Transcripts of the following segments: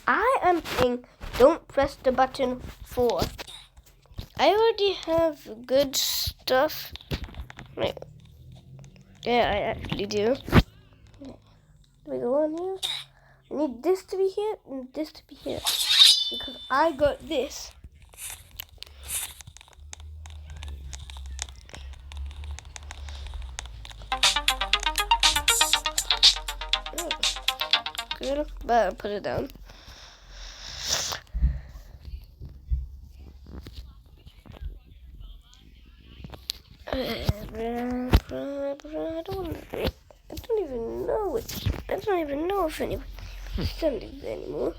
I am saying don't press the button 4. I already have good stuff. Right. Yeah, I actually do. Do we go on here? I need this to be here and this to be here. Because I got this. Good, but I'll put it down. I don't even know it. I don't even know if anyone sending it anymore.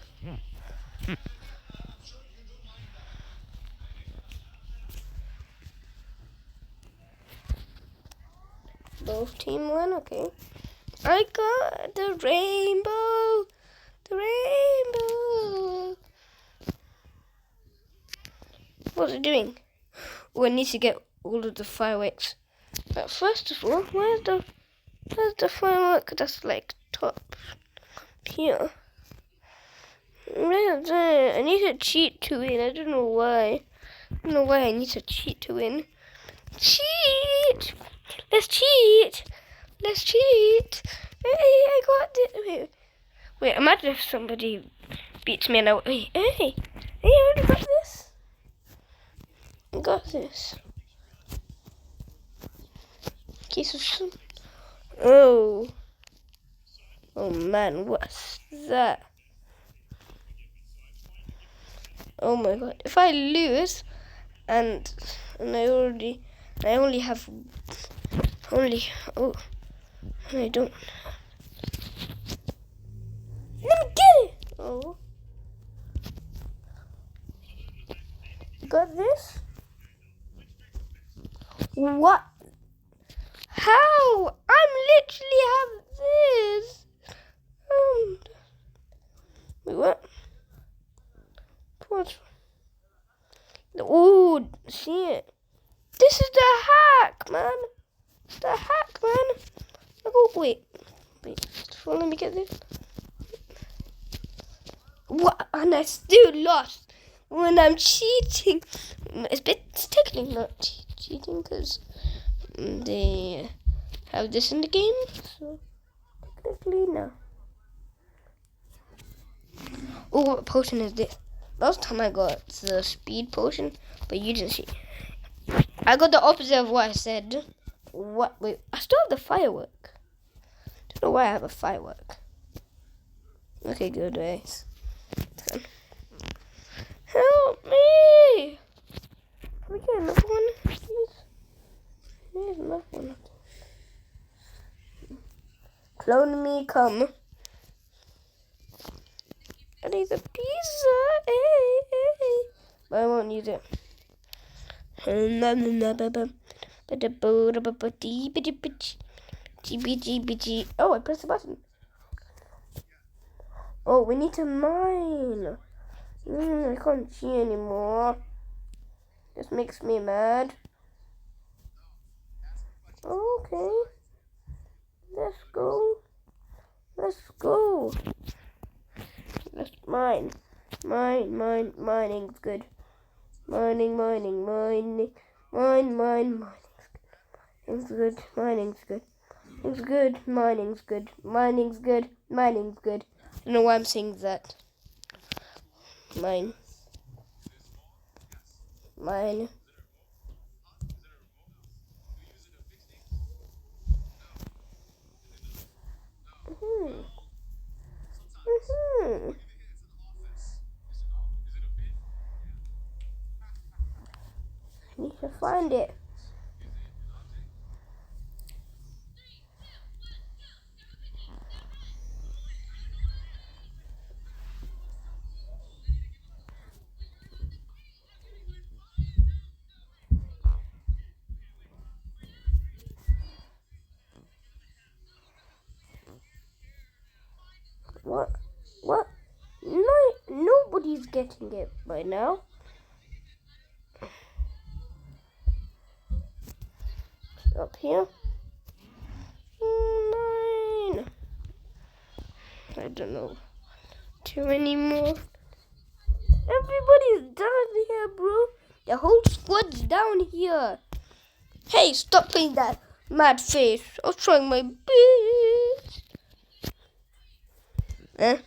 Both team won, okay. I got the rainbow! The rainbow! What's it doing? Oh, I need to get all of the fireworks. But first of all, where's the firework that's like top here? Right there. I need to cheat to win. I don't know why. I don't know why I need to cheat to win. Cheat! Let's cheat! Let's cheat! Hey, I got this. Wait, imagine if somebody beats me and I... Hey, I already got this. I got this. Case of some... Oh man, what's that? Oh my god. If I lose and I only have and I don't. Let me get it! Oh. Got this? What? How? I'm literally have this. Wait, what? What? Oh, see it. This is the hack, man. The hack, man. Oh, wait. So let me get this. What? And I still lost when I'm cheating. It's technically not cheating because they have this in the game. So technically, no. Oh, what potion is this? Last time I got the speed potion, but you didn't see. I got the opposite of what I said. What? Wait, I still have the firework. Don't know why I have a firework. Okay, good, guys. Help me! Can we get another one, please? There's another one. Clone me, come. I need a pizza. Hey. But I won't use it. Oh, I pressed the button. Oh, we need to mine. I can't see anymore. This makes me mad. Okay. Let's go. Let's mine. Mining's good. Mining. Mining's good. Mining's good. Mining's good. I don't know why I'm saying that. Mine. I need to find it. What? No, nobody's getting it by now. Up here. Mine. I don't know. 2, you anymore. Everybody's down here, bro. The whole squad's down here. Hey, stop playing that mad face. I was trying my best. Eh?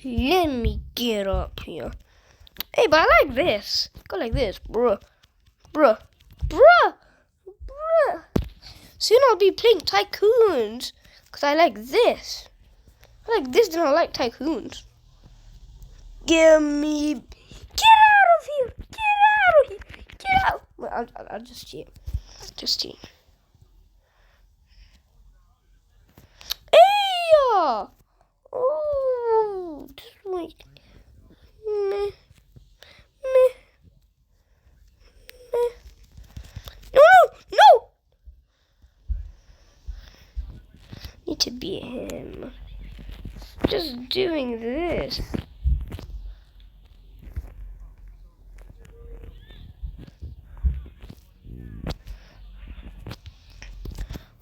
Let me get up here. Hey, but I like this. Go like this, bruh. Bruh. Bruh. Bruh. Soon I'll be playing Tycoons. Because I like this. I like this and I like Tycoons. Give me... Get out of here. Get out of here. Get out. Well, I'll just cheat. Just cheat. Hey! Oh, just wait. Meh. Meh. Meh. No, no! Need to beat him. Just doing this.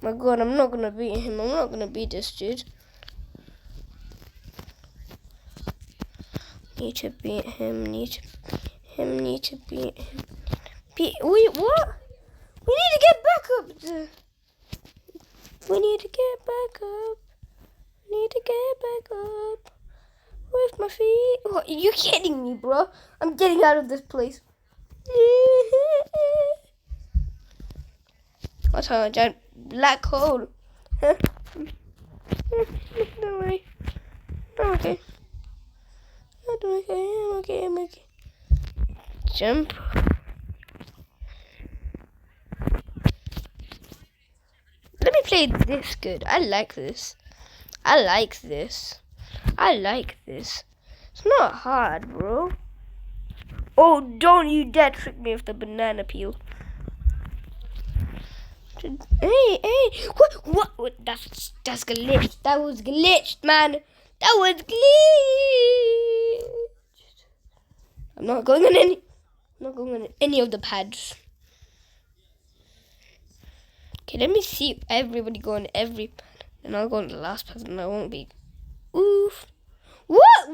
My God, I'm not gonna beat him. I'm not gonna beat this dude. Need to beat him. Need to beat him. Wait, what? We need to get back up. We need to get back up. Need to get back up. With my feet. What, are you kidding me, bro? I'm getting out of this place. What's a giant black hole? Don't worry. I'm okay. I'm okay. Jump. Let me play this good. I like this. It's not hard, bro. Oh, don't you dare trick me with the banana peel. Hey. What? That's glitched. That was glitched, man. That was glitched. I'm not going on any of the pads. Okay, let me see everybody go on every pad. And I'll go on the last pad and I won't be. Oof. What?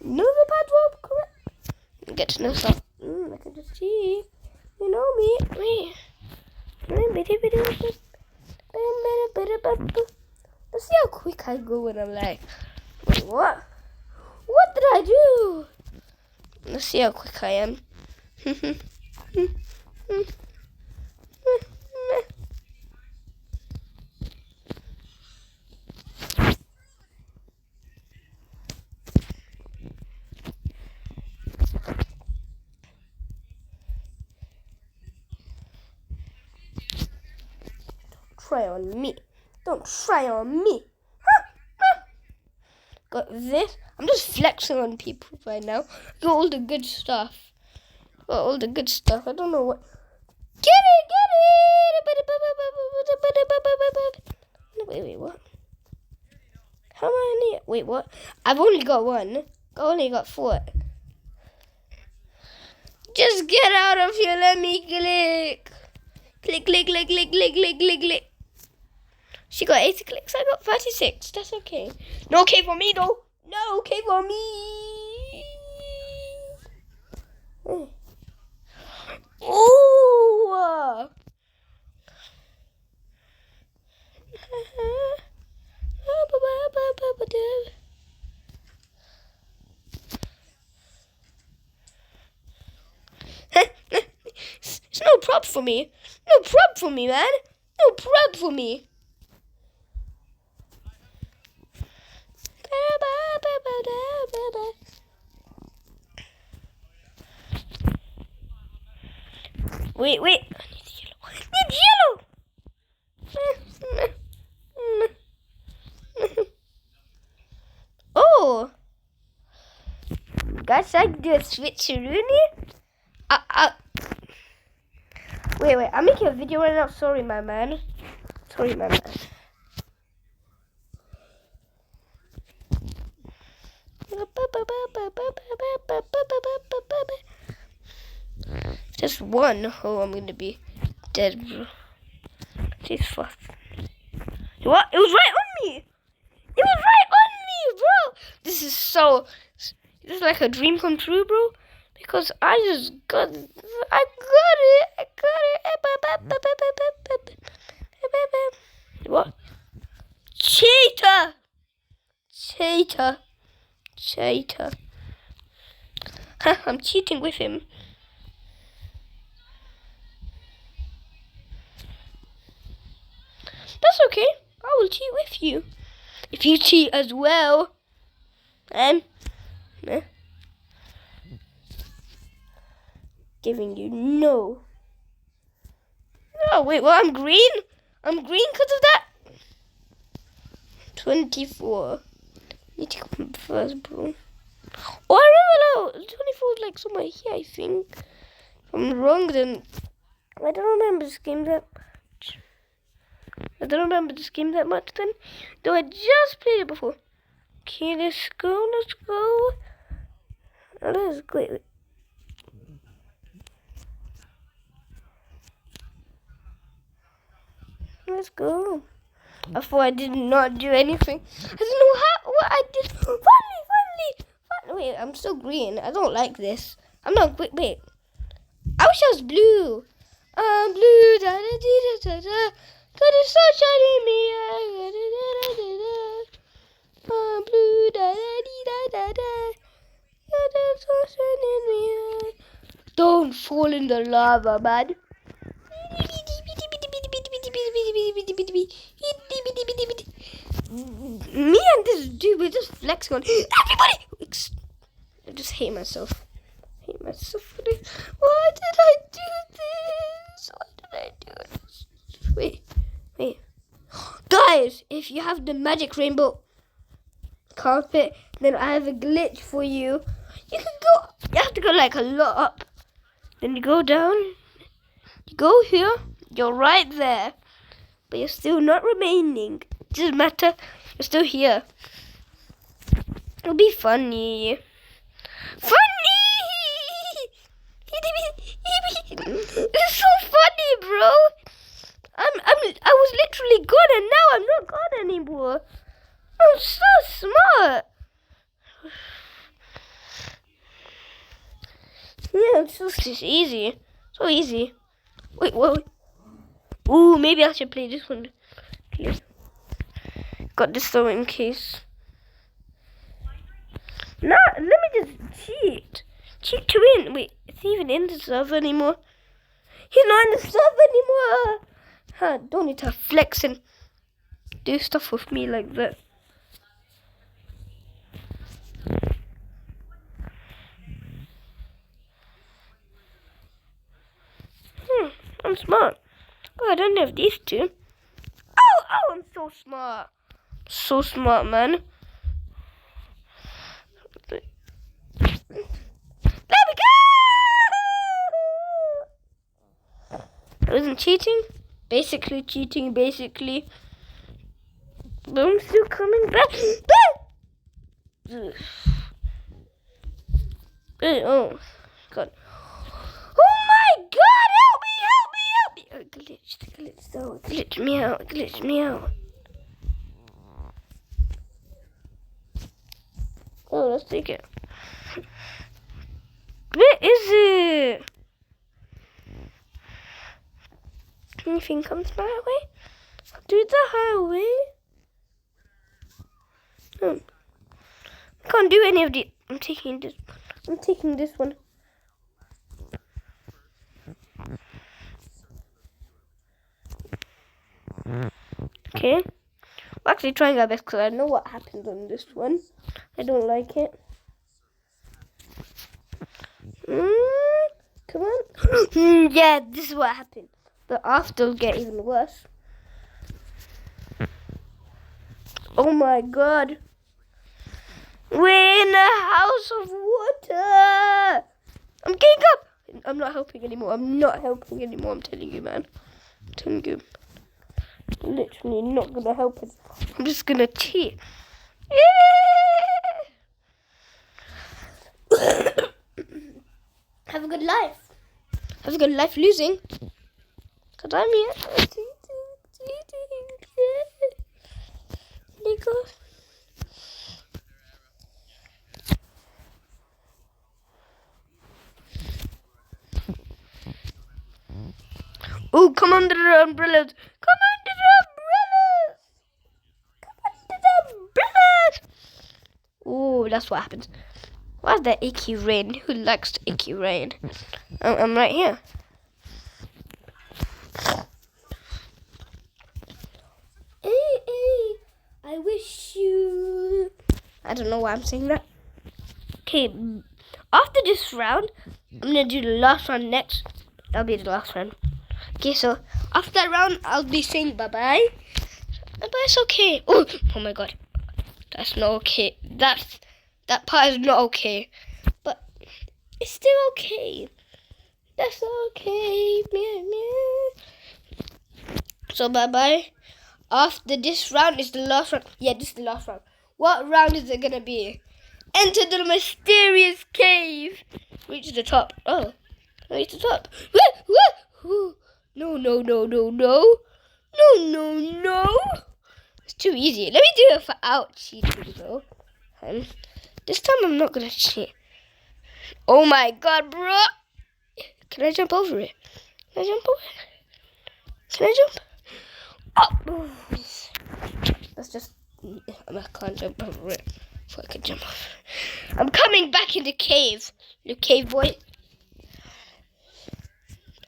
No, the pads were correct. Get to know stuff. I can just see. You know me. Wait. Let's see how quick I go when I'm like, wait, what? What did I do? Let's see how quick I am. Don't try on me. Got this. I'm just flexing on people right now. Got all the good stuff. I don't know what. Get it! Wait, what? How am I in here? Wait, what? I've only got one. I only got 4. Just get out of here. Let me click. Click. She got 80 clicks. I got 36. That's okay. No okay for me, though. No okay for me. Oh. It's no prop for me. No prop for me, man. No prop for me. Wait. I need yellow. Oh. Guys, I can do a switcheroo. Wait. I'm making a video right now. Sorry, my man. Just one. Oh, I'm gonna be dead, bro. She's fast. What? It was right on me! It was right on me, bro! This is like a dream come true, bro. Because I got it. What? Cheater! I'm cheating with him. That's okay. I will cheat with you. If you cheat as well. Giving you no. Oh, wait, well, I'm green? I'm green because of that? 24. Need to come first, bro. Oh, I remember now. 24 is like somewhere here, I think. If I'm wrong, then I don't remember this game that much. Then. Though I just played it before. Okay, let's go. Let's go. Let's go. I thought I did not do anything. I don't know what I did. Finally. Wait, I'm still green. I don't like this. I'm not. Wait. I wish I was blue. I'm blue. Da da da da da. Got the sunshine in me. I'm blue. Da da da da. Got the sunshine in me. Don't fall in the lava, man. Me and this dude, we're just flexing on everybody. I just hate myself. For this. Why did I do this? Wait. Guys, if you have the magic rainbow carpet, then I have a glitch for you. You have to go like a lot up. Then you go down. You go here. You're right there. But you're still not remaining. It doesn't matter. You're still here. It'll be funny. It's so funny, bro. I was literally gone and now I'm not gone anymore. I'm so smart. Yeah, it's just easy. So easy. Wait, what? Ooh, maybe I should play this one. Got this though in case. No, let me just cheat. Cheat to win. Wait, is he even in the server anymore? He's not in the server anymore. Don't need to flex and do stuff with me like that. I'm smart. Oh, I don't have these two. Oh, I'm so smart. So smart, man. There we go! I wasn't cheating. Basically cheating, But I'm still coming back. Oh, God. Oh my God, help me. Oh, glitch me out. Oh, let's take it. Where is it? Anything comes my way? I'll do the highway. I can't do any of the. I'm taking this one. Okay. We're actually trying our best because I know what happens on this one. I don't like it. Come on. Yeah, this is what happened. The after will get even worse. Oh my God. We're in a house of water. I'm getting up. I'm not helping anymore. I'm telling you, man. I'm telling you. I'm literally not going to help us. I'm just going to cheat. Have a good life. Have a good life losing. Cause I'm here. Nico. Oh, come under the umbrellas. Come under the umbrellas. Come under the umbrellas. Oh, that's what happens. Why's that icky rain? Who likes the icky rain? I'm right here. Hey, I wish you... I don't know why I'm saying that. Okay, after this round, I'm going to do the last round next. That'll be the last round. Okay, so after that round, I'll be saying bye-bye. But it's okay. Oh my god. That's not okay. That part is not okay. But it's still okay. That's okay. So bye-bye. After this round is the last round. Yeah, this is the last round. What round is it gonna be? Enter the mysterious cave. Reach the top. Oh, reach the top. No. It's too easy. Let me do it without cheating though. And this time I'm not gonna cheat. Oh my god, bro. Can I jump over it? Can I jump over it? Can I jump? Oh. That's just... I can't jump over it. If I could jump over it. I'm coming back in the cave. The cave boy.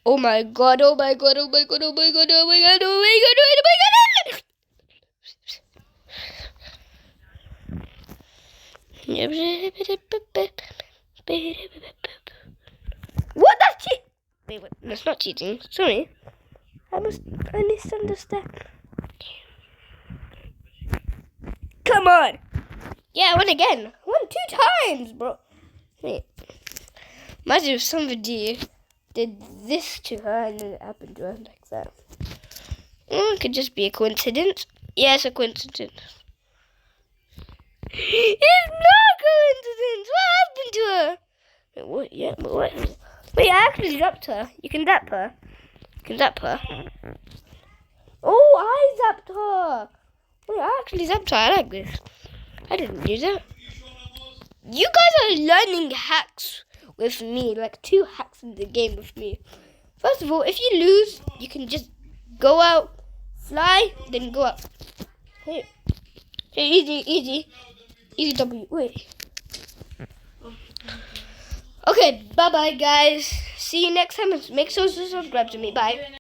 Oh my god, oh my god, oh my god, oh my god, oh my god, oh my god, oh my god. What? That's cheating. Wait, that's not cheating. Sorry. I misunderstand. Come on. Yeah, I won again. I won 2 times, bro. Wait. Imagine if somebody did this to her and then it happened to her like that. It could just be a coincidence. Yeah, it's a coincidence. It's not a coincidence. What happened to her? Wait, what? Yeah, but what? Wait, I actually zapped her. You can zap her. You can zap her. Oh, I zapped her. Wait, I actually zapped her. I like this. I didn't do that. You guys are learning hacks with me. Like 2 hacks in the game with me. First of all, if you lose, you can just go out, fly, then go up. Here. Here, easy. Easy W. Wait. Okay, bye-bye, guys. See you next time. Make sure to subscribe to me. Bye.